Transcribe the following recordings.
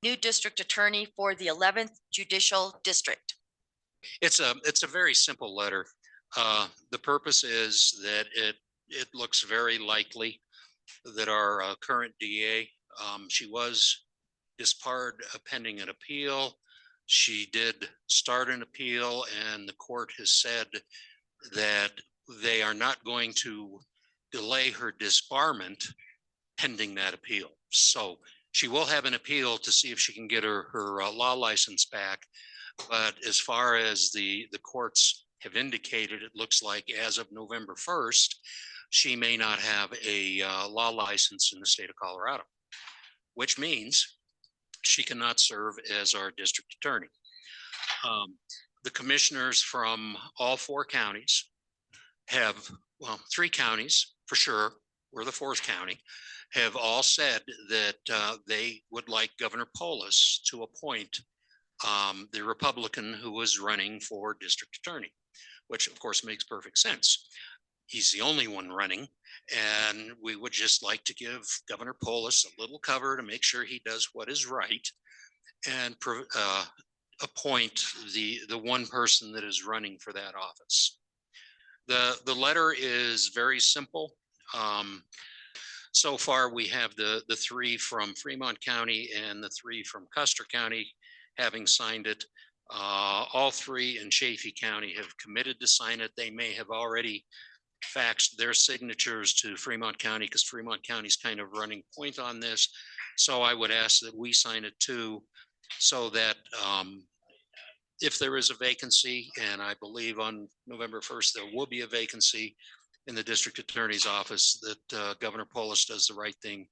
new district attorney for the 11th Judicial District. It's a very simple letter. The purpose is that it looks very likely that our current DA, she was disbarred pending an appeal. She did start an appeal, and the court has said that they are not going to delay her disbarment pending that appeal. So she will have an appeal to see if she can get her law license back. But as far as the courts have indicated, it looks like as of November 1st, she may not have a law license in the state of Colorado, which means she cannot serve as our district attorney. The commissioners from all 4 counties have, well, 3 counties for sure, we're the 4th county, have all said that they would like Governor Polis to appoint the Republican who was running for district attorney, which of course makes perfect sense. He's the only one running, and we would just like to give Governor Polis a little cover to make sure he does what is right and appoint the one person that is running for that office. The letter is very simple. So far, we have the 3 from Fremont County and the 3 from Custer County having signed it. All 3 in Chaffee County have committed to sign it. They may have already faxed their signatures to Fremont County because Fremont County is kind of running point on this. So I would ask that we sign it too, so that if there is a vacancy, and I believe on November 1st, there will be a vacancy in the district attorney's office, that Governor Polis does the right thing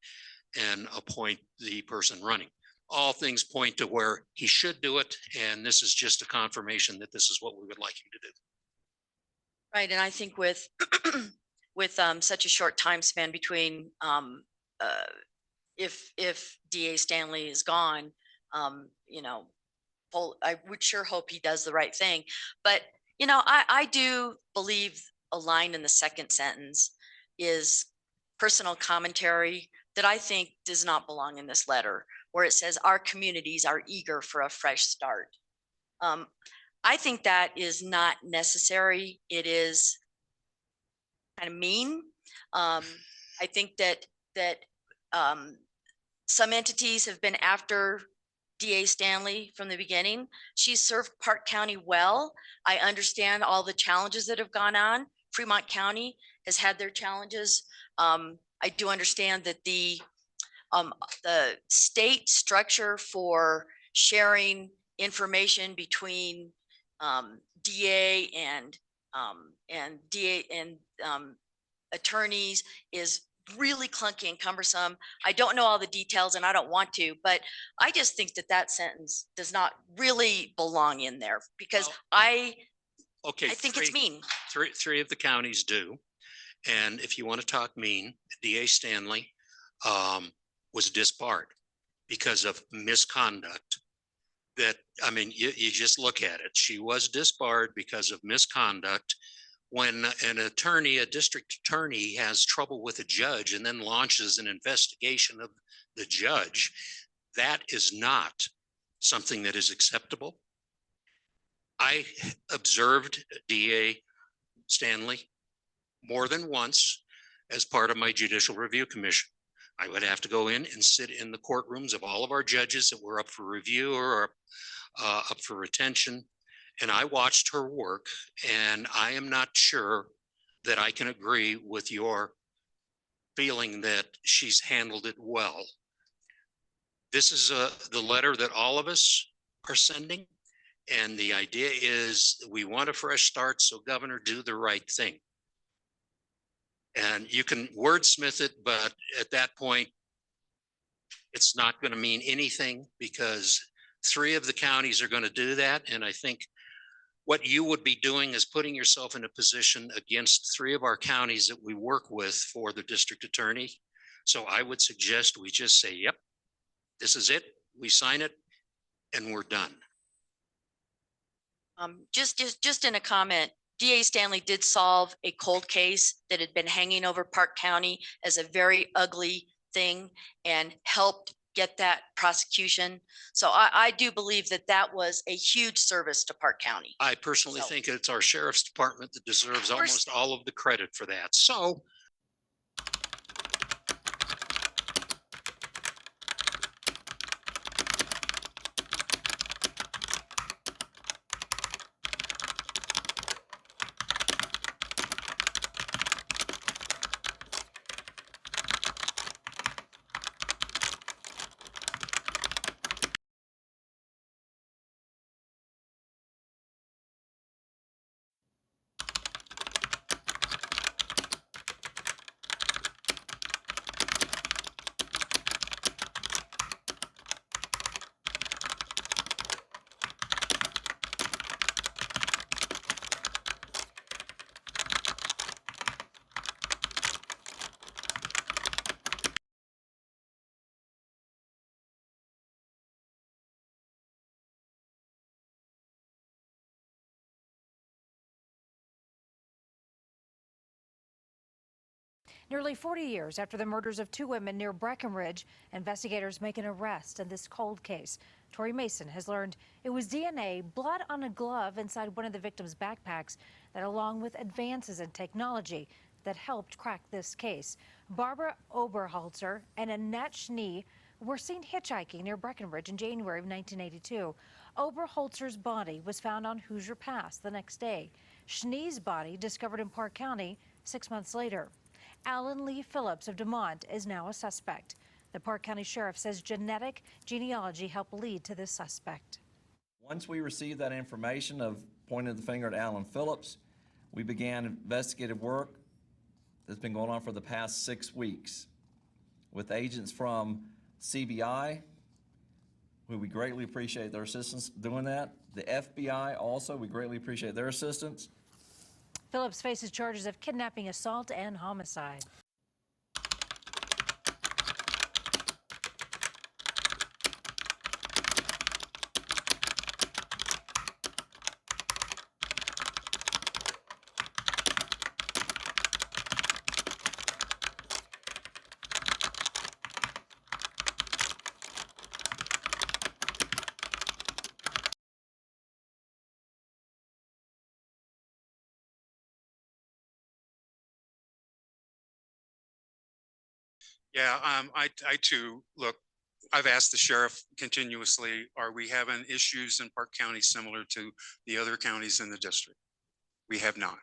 and appoint the person running. All things point to where he should do it, and this is just a confirmation that this is what we would like him to do. Right, and I think with such a short time span between if DA Stanley is gone, you know, I would sure hope he does the right thing. But you know, I do believe a line in the second sentence is personal commentary that I think does not belong in this letter, where it says our communities are eager for a fresh start. I think that is not necessary. It is kind of mean. I think that some entities have been after DA Stanley from the beginning. She's served Park County well. I understand all the challenges that have gone on. Fremont County has had their challenges. I do understand that the state structure for sharing information between DA and attorneys is really clunky and cumbersome. I don't know all the details and I don't want to, but I just think that sentence does not really belong in there, because I think it's mean. Three of the counties do. And if you want to talk mean, DA Stanley was disbarred because of misconduct. That, I mean, you just look at it. She was disbarred because of misconduct. When an attorney, a district attorney, has trouble with a judge and then launches an investigation of the judge, that is not something that is acceptable. I observed DA Stanley more than once as part of my Judicial Review Commission. I would have to go in and sit in the courtrooms of all of our judges that were up for review or up for retention. And I watched her work, and I am not sure that I can agree with your feeling that she's handled it well. This is the letter that all of us are sending. And the idea is we want a fresh start, so Governor, do the right thing. And you can wordsmith it, but at that point, it's not going to mean anything, because 3 of the counties are going to do that. And I think what you would be doing is putting yourself in a position against 3 of our counties that we work with for the district attorney. So I would suggest we just say, yep, this is it. We sign it and we're done. Just in a comment, DA Stanley did solve a cold case that had been hanging over Park County as a very ugly thing, and helped get that prosecution. So I do believe that that was a huge service to Park County. I personally So- think it's our sheriff's department that deserves course. almost all of the credit for that. So Nearly 40 years after the murders of two women near Breckenridge, investigators make an arrest in this cold case. Tori Mason has learned it was DNA, blood on a glove inside one of the victims' backpacks, that along with advances in technology that helped crack this case. Barbara Oberholzer and Annette Schnee were seen hitchhiking near Breckenridge in January of 1982. Oberholzer's body was found on Hoosier Pass the next day. Schnee's body discovered in Park County 6 months later. Alan Lee Phillips of Demont is now a suspect. The Park County Sheriff says genetic genealogy helped lead to this suspect. Once we received that information of pointing the finger at Alan Phillips, we began investigative work that's been going on for the past 6 weeks with agents from CBI, who we greatly appreciate their assistance doing that. The FBI also, we greatly appreciate their assistance. Phillips faces charges of kidnapping, assault, and homicide. Yeah, I too, look, I've asked the sheriff continuously, are we having issues in Park County similar to the other counties in the district? We have not.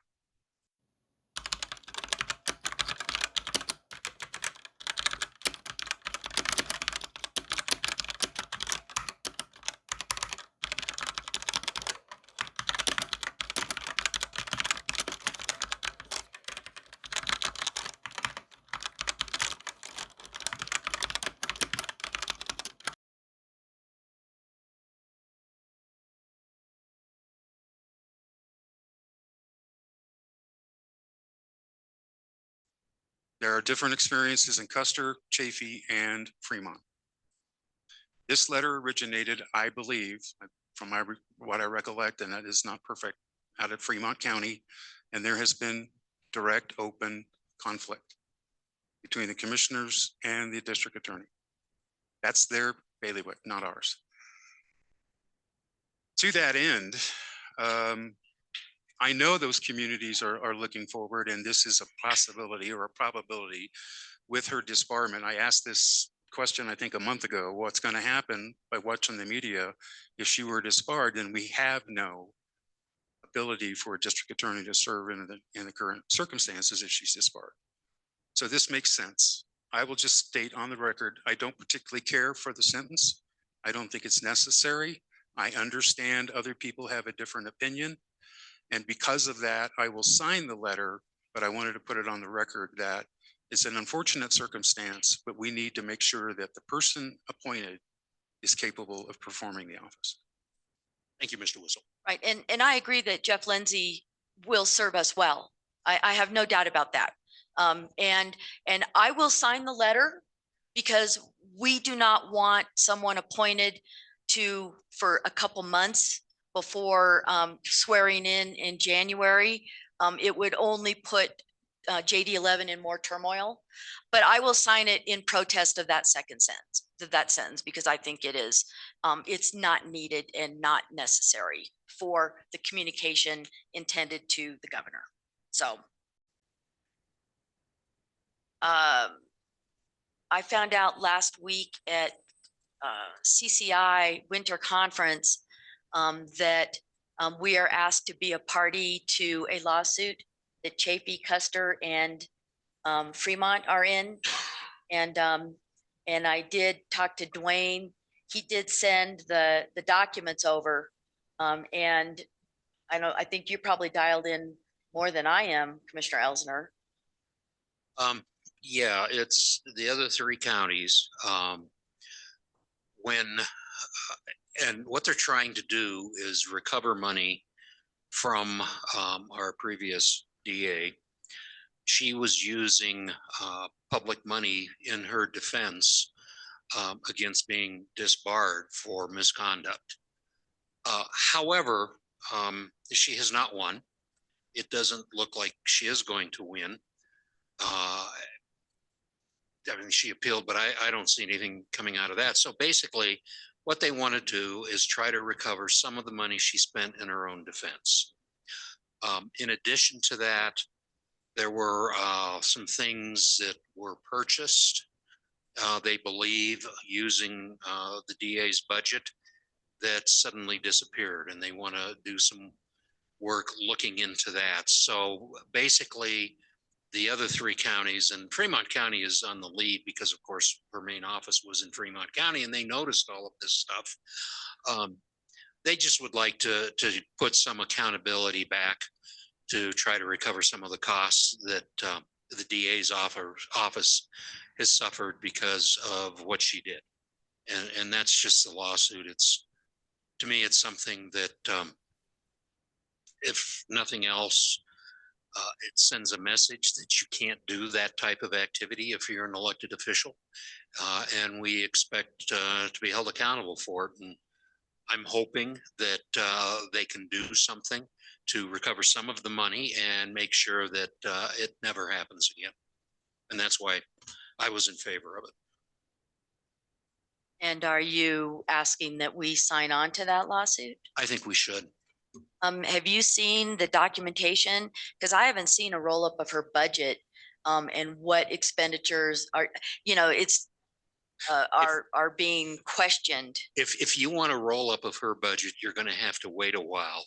There are different experiences in Custer, Chaffee, and Fremont. This letter originated, I believe, from what I recollect, and that is not perfect, out of Fremont County, and there has been direct, open conflict between the commissioners and the district attorney. That's their bailiwick, not ours. To that end, I know those communities are looking forward, and this is a possibility or a probability with her disbarment. I asked this question, I think, a month ago, what's going to happen by watching the media if she were disbarred, and we have no ability for a district attorney to serve in the current circumstances if she's disbarred. So this makes sense. I will just state on the record, I don't particularly care for the sentence. I don't think it's necessary. I understand other people have a different opinion. And because of that, I will sign the letter, but I wanted to put it on the record that it's an unfortunate circumstance, but we need to make sure that the person appointed is capable of performing the office. thank you, Mr. Wissel. Right. And I agree that Jeff Lindsay will serve us well. I have no doubt about that. And I will sign the letter because we do not want someone appointed for a couple months before swearing in January. It would only put JD 11 in more turmoil, but I will sign it in protest of that second sentence, because I think it is, it's not needed and not necessary for the communication intended to the governor. So I found out last week at CCI winter conference that we are asked to be a party to a lawsuit that Chafee, Custer, and Fremont are in. And I did talk to Dwayne. He did send the documents over. And I think you're probably dialed in more than I am, Commissioner Elsner. Yeah, it's the other three counties. And what they're trying to do is recover money from our previous DA. She was using public money in her defense against being disbarred for misconduct. However, she has not won. It doesn't look like she is going to win. I mean, she appealed, but I don't see anything coming out of that. So basically, what they want to do is try to recover some of the money she spent in her own defense. In addition to that, there were some things that were purchased, they believe, using the DA's budget that suddenly disappeared, and they want to do some work looking into that. So basically, the other three counties, and Fremont County is on the lead because, of course, her main office was in Fremont County, and they noticed all of this stuff. They just would like to put some accountability back to try to recover some of the costs that the DA's office has suffered because of what she did. And that's just the lawsuit. To me, it's something that, if nothing else, it sends a message that you can't do that type of activity if you're an elected official. And we expect to be held accountable for it. And I'm hoping that they can do something to recover some of the money and make sure that it never happens again. And that's why I was in favor of it. And are you asking that we sign on to that lawsuit? I think we should. Have you seen the documentation? Because I haven't seen a roll up of her budget and what expenditures are, it's are being questioned. If you want a roll up of her budget, you're going to have to wait a while.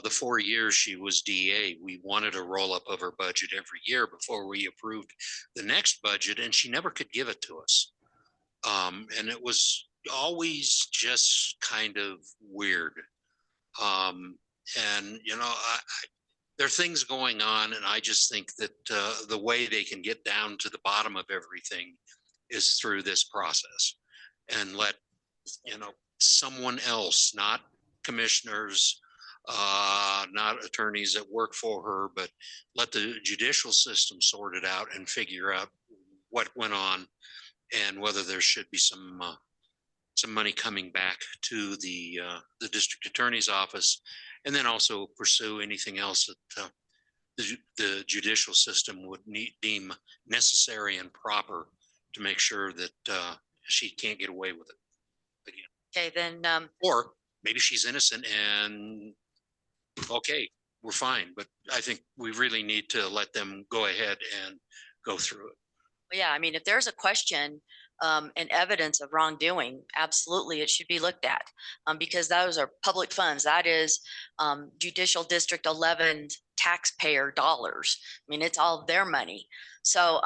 The 4 years she was DA, we wanted a roll up of her budget every year before we approved the next budget, and she never could give it to us. And it was always just kind of weird. And there are things going on, and I just think that the way they can get down to the bottom of everything is through this process, and let someone else, not commissioners, not attorneys that work for her, but let the judicial system sort it out and figure out what went on and whether there should be some money coming back to the district attorney's office, and then also pursue anything else that the judicial system would deem necessary and proper to make sure that she can't get away with it again. Okay, then. Or maybe she's innocent and okay, we're fine. But I think we really need to let them go ahead and go through it. Yeah, I mean, if there's a question and evidence of wrongdoing, absolutely, it should be looked at because those are public funds. That is Judicial District 11 taxpayer dollars. I mean, it's all their money. So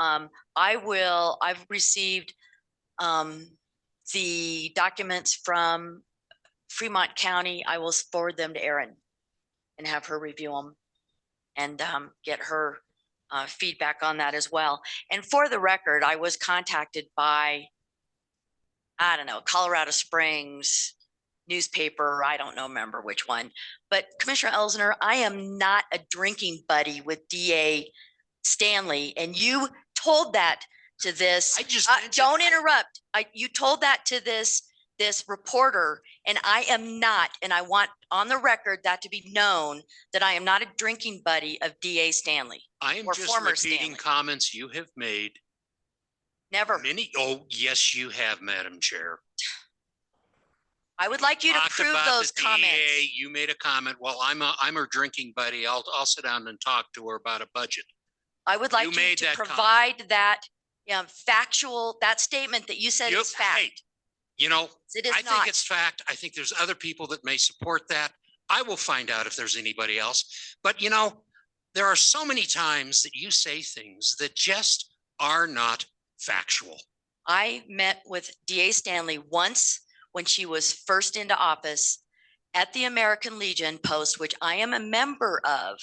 I've received the documents from Fremont County. I will forward them to Erin and have her review them and get her feedback on that as well. And for the record, I was contacted by, I don't know, Colorado Springs newspaper. I don't know, remember which one, but Commissioner Elsner, I am not a drinking buddy with DA Stanley. And you told that to this. I just don't interrupt. You told that to this reporter, and I am not, and I want on the record that to be known that I am not a drinking buddy of DA Stanley. I am or just former repeating Stanley. comments you have made. Never. Oh, yes, you have, Madam Chair. I would like you to Talked prove about those the comments. DA. You made a comment. Well, I'm her drinking buddy. I'll sit down and talk to her about a budget. I would like you made to that comment. provide that factual, that statement that you said is fact. Hey, you know, It is I not. think it's fact. I think there's other people that may support that. I will find out if there's anybody else. But you know, there are so many times that you say things that just are not factual. I met with DA Stanley once when she was first into office at the American Legion post, which I am a member of,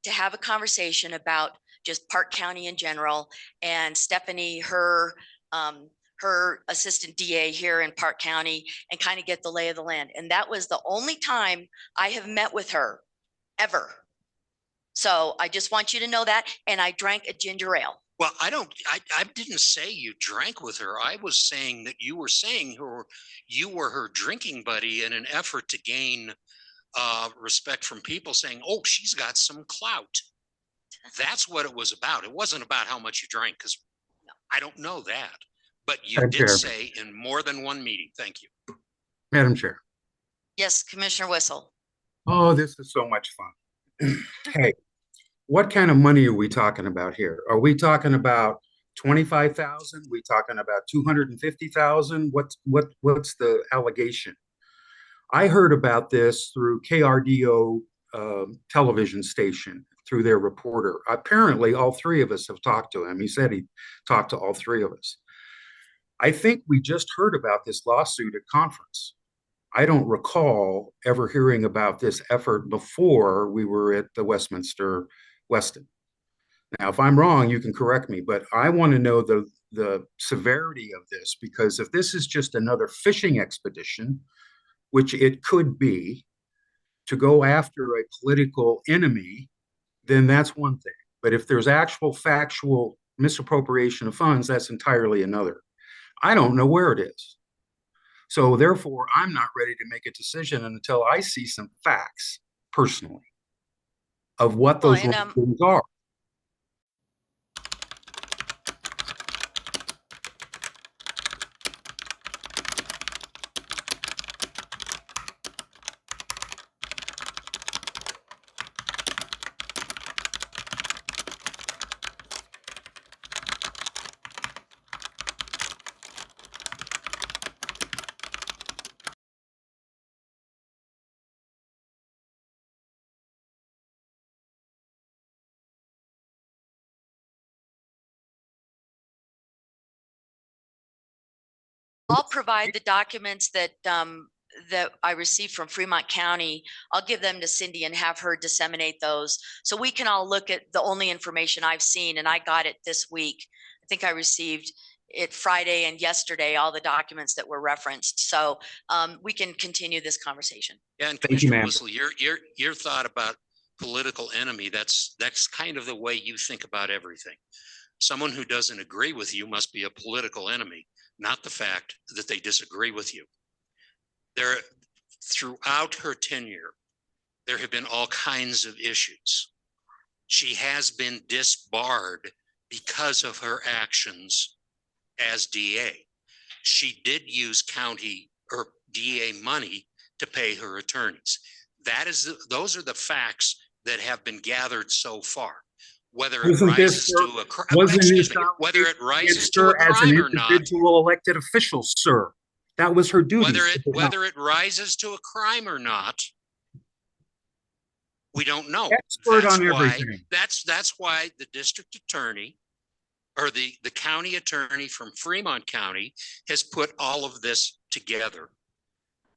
to have a conversation about just Park County in general. And Stephanie, her assistant DA here in Park County, and kind of get the lay of the land. And that was the only time I have met with her ever. So I just want you to know that. And I drank a ginger ale. Well, I didn't say you drank with her. I was saying that you were saying you were her drinking buddy in an effort to gain respect from people, saying, oh, she's got some clout. That's what it was about. It wasn't about how much you drank, because I don't know that. But you Madam did Chair. say in more than one meeting. Thank you. Madam Chair. Yes, Commissioner Wissel. Oh, this is so much fun. Hey, what kind of money are we talking about here? Are we talking about 25,000? We talking about 250,000? What's the allegation? I heard about this through KRDO television station, through their reporter. Apparently, all three of us have talked to him. He said he talked to all three of us. I think we just heard about this lawsuit at conference. I don't recall ever hearing about this effort before we were at the Westminster Westin. Now, if I'm wrong, you can correct me, but I want to know the severity of this, because if this is just another fishing expedition, which it could be, to go after a political enemy, then that's one thing. But if there's actual factual misappropriation of funds, that's entirely another. I don't know where it is. So therefore, I'm not ready to make a decision until I see some facts personally of what those things are. I'll provide the documents that that I received from Fremont County. I'll give them to Cindy and have her disseminate those, so we can all look at the only information I've seen, and I got it this week. I think I received it Friday and yesterday, all the documents that were referenced. So we can continue this conversation. Yeah, and Thank you, Commissioner ma'am. Wissel, your thought about political enemy, that's kind of the way you think about everything. Someone who doesn't agree with you must be a political enemy, not the fact that they disagree with you. Throughout her tenure, there have been all kinds of issues. She has been disbarred because of her actions as DA. She did use county or DA money to pay her attorneys. Those are the facts that have been gathered so far. Whether it rises to a crime, whether it rises to a crime or not, individual elected official, sir. That was her duty. Whether it rises to a crime or not, we don't know. Expert on everything. That's why the district attorney or the county attorney from Fremont County has put all of this together,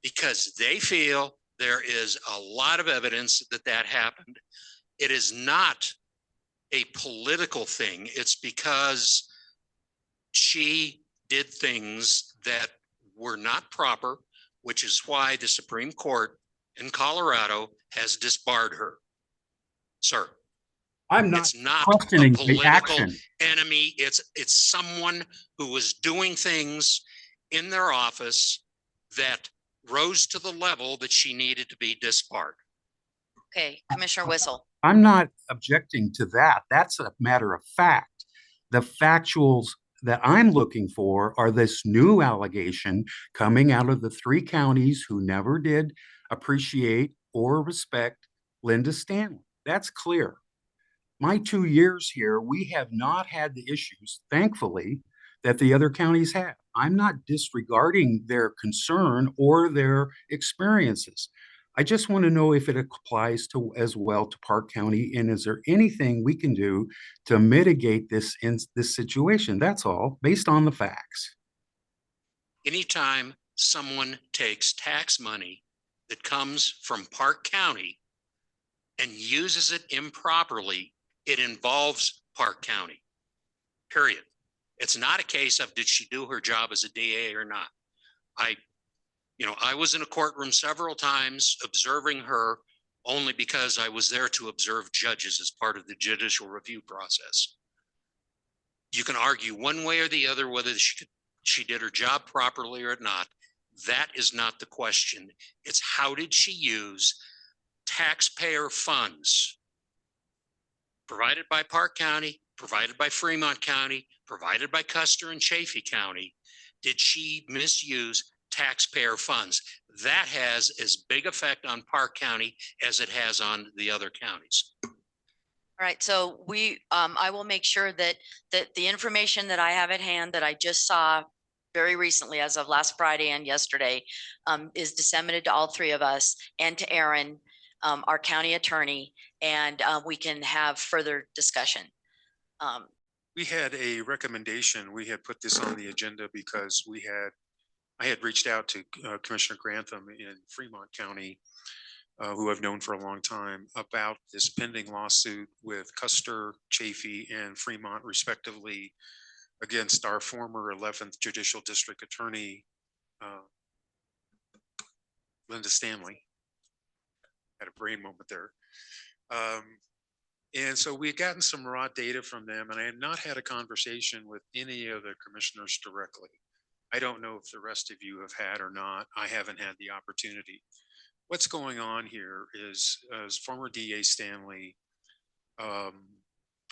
because they feel there is a lot of evidence that happened. It is not a political thing. It's because she did things that were not proper, which is why the Supreme Court in Colorado has disbarred her. Sir, I'm not it's not questioning a the political action. enemy. It's someone who was doing things in their office that rose to the level that she needed to be disbarred. Okay, Commissioner Wissel. I'm not objecting to that. That's a matter of fact. The factuals that I'm looking for are this new allegation coming out of the three counties who never did appreciate or respect Linda Stanley. That's clear. My 2 years here, we have not had the issues, thankfully, that the other counties have. I'm not disregarding their concern or their experiences. I just want to know if it applies to as well to Park County, and is there anything we can do to mitigate this in this situation? That's all, based on the facts. Anytime someone takes tax money that comes from Park County and uses it improperly, it involves Park County, period. It's not a case of did she do her job as a DA or not. I was in a courtroom several times observing her only because I was there to observe judges as part of the judicial review process. You can argue one way or the other whether she did her job properly or not. That is not the question. It's how did she use taxpayer funds provided by Park County, provided by Fremont County, provided by Custer and Chaffee County? Did she misuse taxpayer funds? That has as big effect on Park County as it has on the other counties. All right, so I will make sure that the information that I have at hand that I just saw very recently, as of last Friday and yesterday, is disseminated to all three of us and to Erin, our county attorney, and we can have further discussion. We had a recommendation. We had put this on the agenda because I had reached out to Commissioner Grantham in Fremont County, who I've known for a long time, about this pending lawsuit with Custer, Chaffee, and Fremont respectively against our former 11th Judicial District Attorney, Linda Stanley. Had a brain moment there. And so we had gotten some raw data from them, and I had not had a conversation with any of the commissioners directly. I don't know if the rest of you have had or not. I haven't had the opportunity. What's going on here is, as former DA Stanley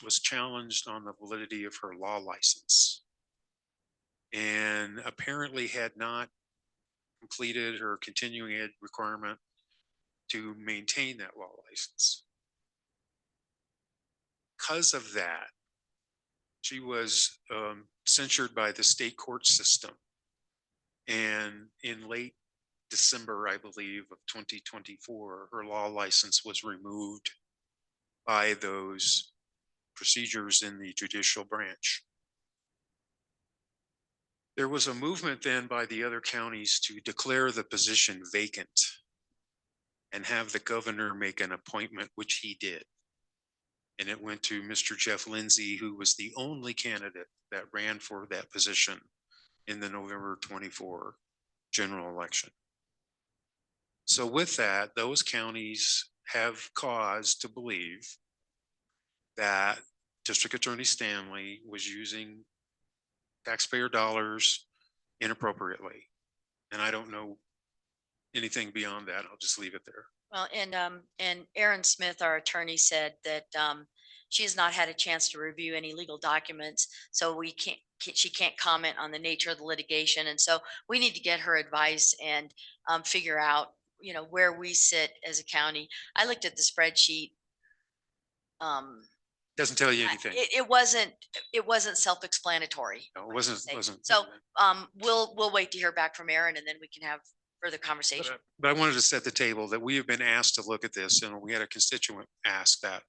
was challenged on the validity of her law license and apparently had not completed her continuing ed requirement to maintain that law license. Because of that, she was censured by the state court system. And in late December, I believe, of 2024, her law license was removed by those procedures in the judicial branch. There was a movement then by the other counties to declare the position vacant and have the governor make an appointment, which he did. And it went to Mr. Jeff Lindsay, who was the only candidate that ran for that position in the November 24 general election. So with that, those counties have cause to believe that District Attorney Stanley was using taxpayer dollars inappropriately. And I don't know anything beyond that. I'll just leave it there. Well, and Erin Smith, our attorney, said that she has not had a chance to review any legal documents, so she can't comment on the nature of the litigation, and so we need to get her advice and figure out, where we sit as a county. I looked at the spreadsheet. Doesn't tell you anything. It wasn't self-explanatory. No, it wasn't. So we'll wait to hear back from Erin, and then we can have further conversation. But I wanted to set the table that we have been asked to look at this, and we had a constituent ask that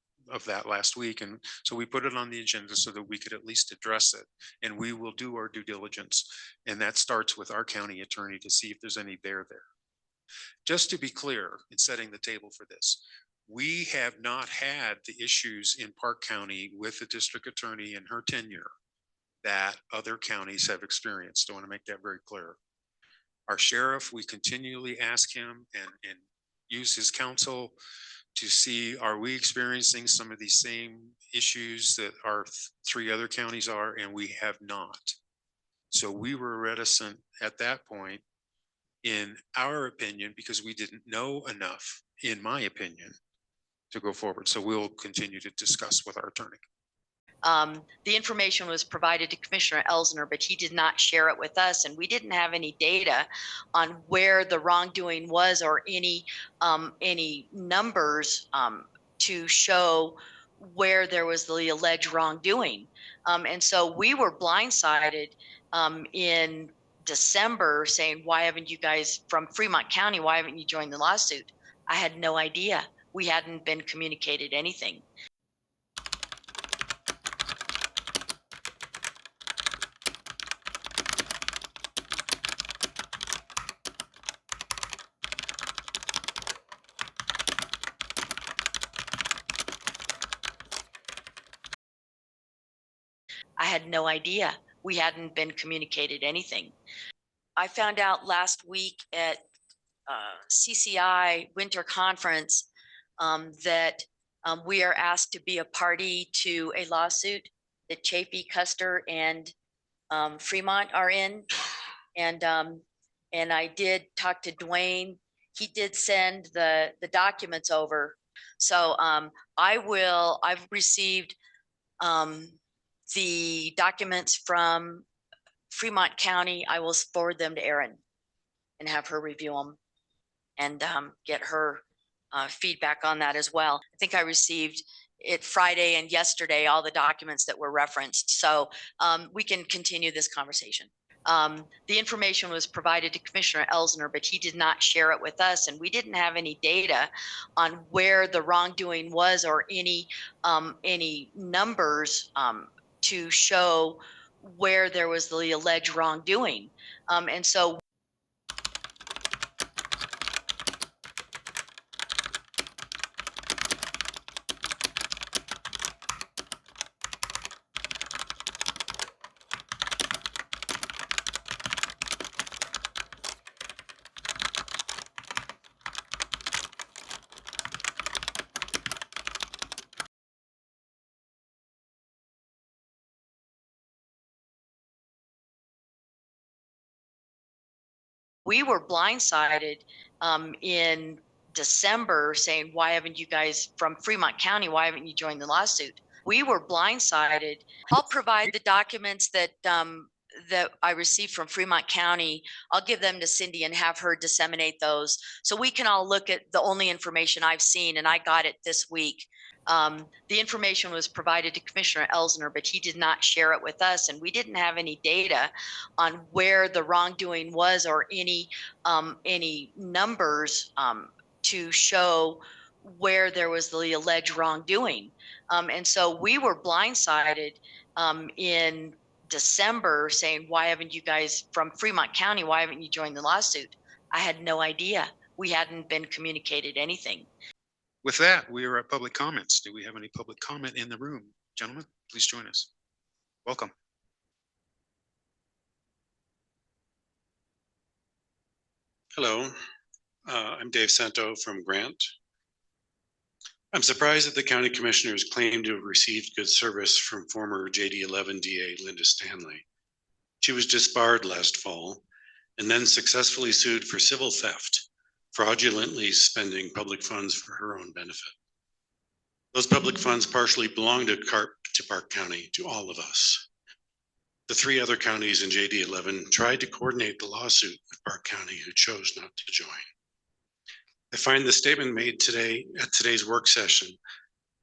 last week. And so we put it on the agenda so that we could at least address it, and we will do our due diligence. And that starts with our county attorney to see if there's any there. Just to be clear in setting the table for this, we have not had the issues in Park County with the district attorney in her tenure that other counties have experienced. I want to make that very clear. Our sheriff, we continually ask him and use his counsel to see, are we experiencing some of these same issues that our three other counties are, and we have not. So we were reticent at that point, in our opinion, because we didn't know enough, in my opinion, to go forward. So we'll continue to discuss with our attorney. The information was provided to Commissioner Elsner, but he did not share it with us, and we didn't have any data on where the wrongdoing was or any numbers to show where there was the alleged wrongdoing. And so we were blindsided in December saying, why haven't you guys from Fremont County, why haven't you joined the lawsuit? I had no idea. We hadn't been communicated anything. I had no idea. We hadn't been communicated anything. I found out last week at CCI Winter Conference that we are asked to be a party to a lawsuit that Chafee, Custer, and Fremont are in. And I did talk to Dwayne. He did send the documents over. So I've received the documents from Fremont County. I will forward them to Erin and have her review them and get her feedback on that as well. I think I received it Friday and yesterday, all the documents that were referenced. So we can continue this conversation. The information was provided to Commissioner Elsner, but he did not share it with us, and we didn't have any data on where the wrongdoing was or any numbers to show where there was the alleged wrongdoing. And so we were blindsided in December saying, why haven't you guys from Fremont County, why haven't you joined the lawsuit? We were blindsided. I'll provide the documents that I received from Fremont County. I'll give them to Cindy and have her disseminate those so we can all look at the only information I've seen, and I got it this week. The information was provided to Commissioner Elsner, but he did not share it with us, and we didn't have any data on where the wrongdoing was or any numbers to show where there was the alleged wrongdoing. And so we were blindsided in December saying, why haven't you guys from Fremont County, why haven't you joined the lawsuit? I had no idea. We hadn't been communicated anything. With that, we are at public comments. Do we have any public comment in the room? Gentlemen, please join us. Welcome. Hello, I'm Dave Santo from Grant. I'm surprised that the county commissioners claim to have received good service from former JD11 DA Linda Stanley. She was disbarred last fall and then successfully sued for civil theft, fraudulently spending public funds for her own benefit. Those public funds partially belong to Park County, to all of us. The three other counties in JD11 tried to coordinate the lawsuit with Park County, who chose not to join. I find the statement made today at today's work session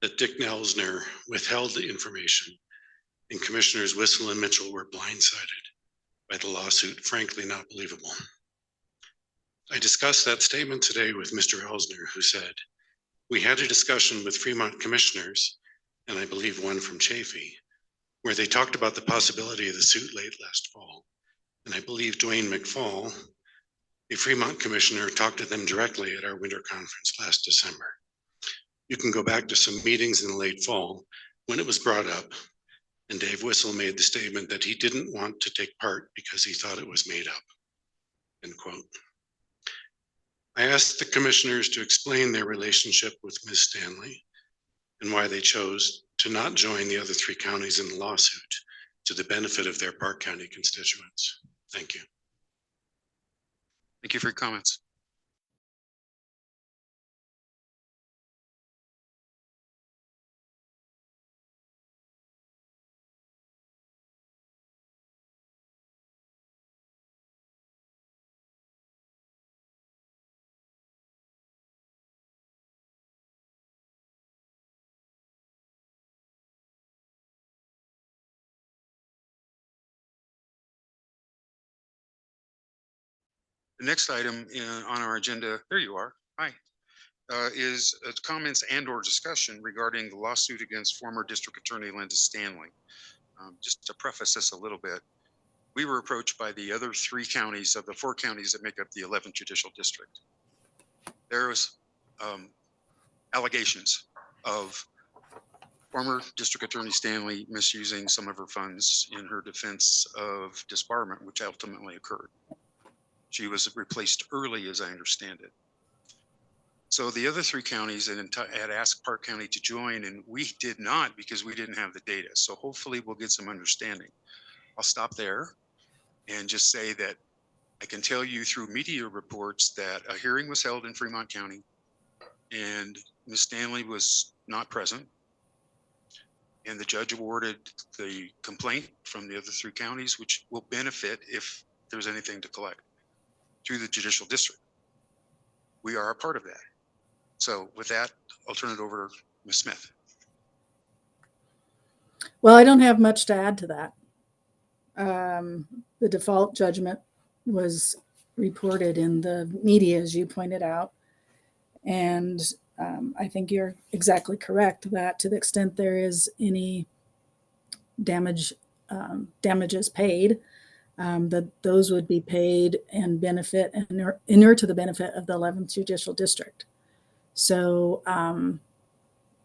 that Dick Elsner withheld the information and Commissioners Wissel and Mitchell were blindsided by the lawsuit, frankly not believable. I discussed that statement today with Mr. Elsner, who said, we had a discussion with Fremont commissioners, and I believe one from Chafee, where they talked about the possibility of the suit late last fall. And I believe Dwayne McFall, a Fremont commissioner, talked to them directly at our winter conference last December. You can go back to some meetings in the late fall when it was brought up, and Dave Wissel made the statement that he didn't want to take part because he thought it was made up, end quote. I asked the commissioners to explain their relationship with Ms. Stanley and why they chose to not join the other three counties in the lawsuit to the benefit of their Park County constituents. Thank you. Thank you for your comments. The next item on our agenda, there you are, hi, is comments and or discussion regarding the lawsuit against former District Attorney Linda Stanley. Just to preface this a little bit, we were approached by the other 3 counties of the 4 counties that make up the 11th Judicial District. There was allegations of former District Attorney Stanley misusing some of her funds in her defense of disbarment, which ultimately occurred. She was replaced early, as I understand it. So the other 3 counties had asked Park County to join, and we did not because we didn't have the data. So hopefully we'll get some understanding. I'll stop there and just say that I can tell you through media reports that a hearing was held in Fremont County and Ms. Stanley was not present. And the judge awarded the complaint from the other 3 counties, which will benefit if there's anything to collect through the judicial district. We are a part of that. So with that, I'll turn it over to Ms. Smith. Well, I don't have much to add to that. The default judgment was reported in the media, as you pointed out. And I think you're exactly correct that to the extent there is any damages paid, that those would be paid and benefit and inure to the benefit of the 11th Judicial District. So,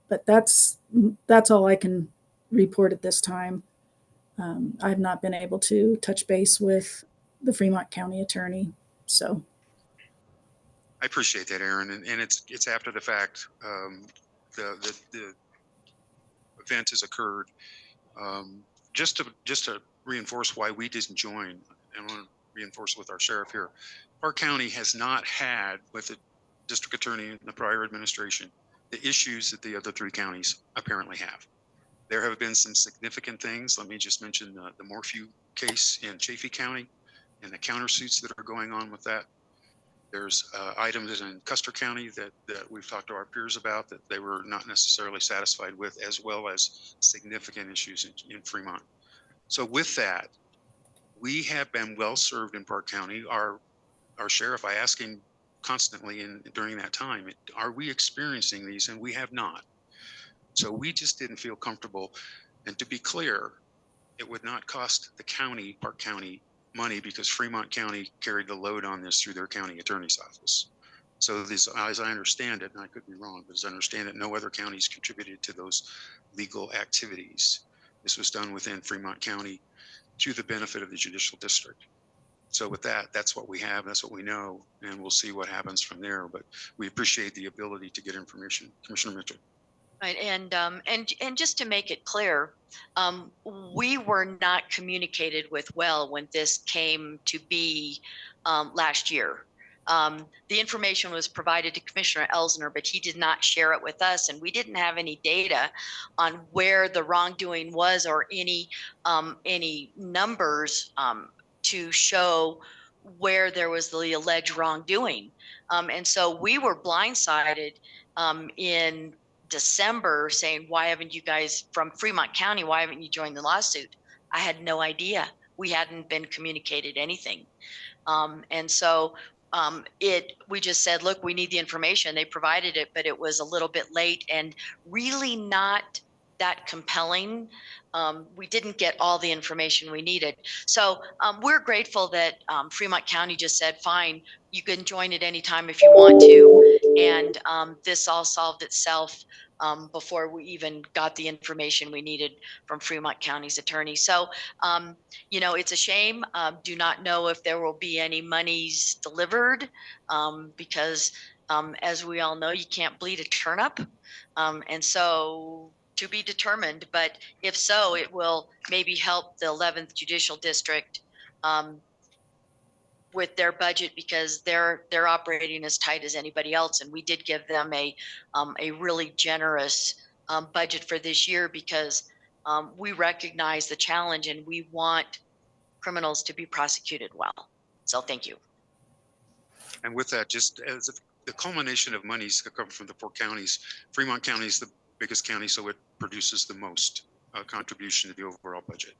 but that's all I can report at this time. I've not been able to touch base with the Fremont County attorney, so. I appreciate that, Erin, and it's after the fact. The event has occurred. Just to reinforce why we didn't join, I want to reinforce with our sheriff here. Park County has not had with the district attorney in the prior administration the issues that the other 3 counties apparently have. There have been some significant things. Let me just mention the Morphew case in Chaffee County and the countersuits that are going on with that. There's items in Custer County that we've talked to our peers about that they were not necessarily satisfied with, as well as significant issues in Fremont. So with that, we have been well served in Park County. Our sheriff, I ask him constantly during that time, are we experiencing these? And we have not. So we just didn't feel comfortable. And to be clear, it would not cost the county, Park County, money because Fremont County carried the load on this through their county attorney's office. So this, as I understand it, and I could be wrong, but as I understand it, no other counties contributed to those legal activities. This was done within Fremont County to the benefit of the judicial district. So with that, that's what we have, that's what we know, and we'll see what happens from there. But we appreciate the ability to get information. Commissioner Mitchell. Right, and just to make it clear, we were not communicated with well when this came to be last year. The information was provided to Commissioner Elsner, but he did not share it with us, and we didn't have any data on where the wrongdoing was or any numbers to show where there was the alleged wrongdoing. And so we were blindsided in December saying, why haven't you guys from Fremont County, why haven't you joined the lawsuit? I had no idea. We hadn't been communicated anything. And so we just said, look, we need the information. They provided it, but it was a little bit late and really not that compelling. We didn't get all the information we needed. So we're grateful that Fremont County just said, fine, you can join at any time if you want to. And this all solved itself before we even got the information we needed from Fremont County's attorney. So, you know, it's a shame. Do not know if there will be any monies delivered because as we all know, you can't bleed a turnip. And so to be determined, but if so, it will maybe help the 11th Judicial District with their budget because they're operating as tight as anybody else. And we did give them a really generous budget for this year because we recognize the challenge and we want criminals to be prosecuted well. So thank you. And with that, just as the culmination of monies that come from the 4 counties, Fremont County is the biggest county, so it produces the most contribution to the overall budget.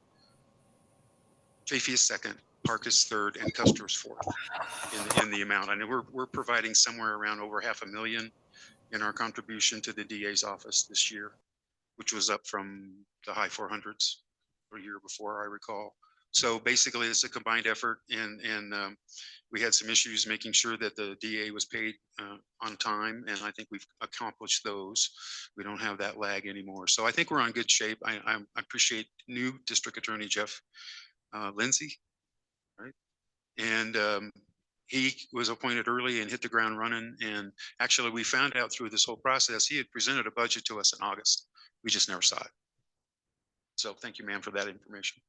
Chaffee is second, Park is third, and Custer is fourth in the amount. I know we're providing somewhere around over $500,000 in our contribution to the DA's office this year, which was up from the high 400s a year before, I recall. So basically, it's a combined effort, and we had some issues making sure that the DA was paid on time, and I think we've accomplished those. We don't have that lag anymore. So I think we're on good shape. I appreciate new District Attorney Jeff Lindsay, right? And he was appointed early and hit the ground running. And actually, we found out through this whole process, he had presented a budget to us in August. We just never saw it. So thank you, ma'am, for that information.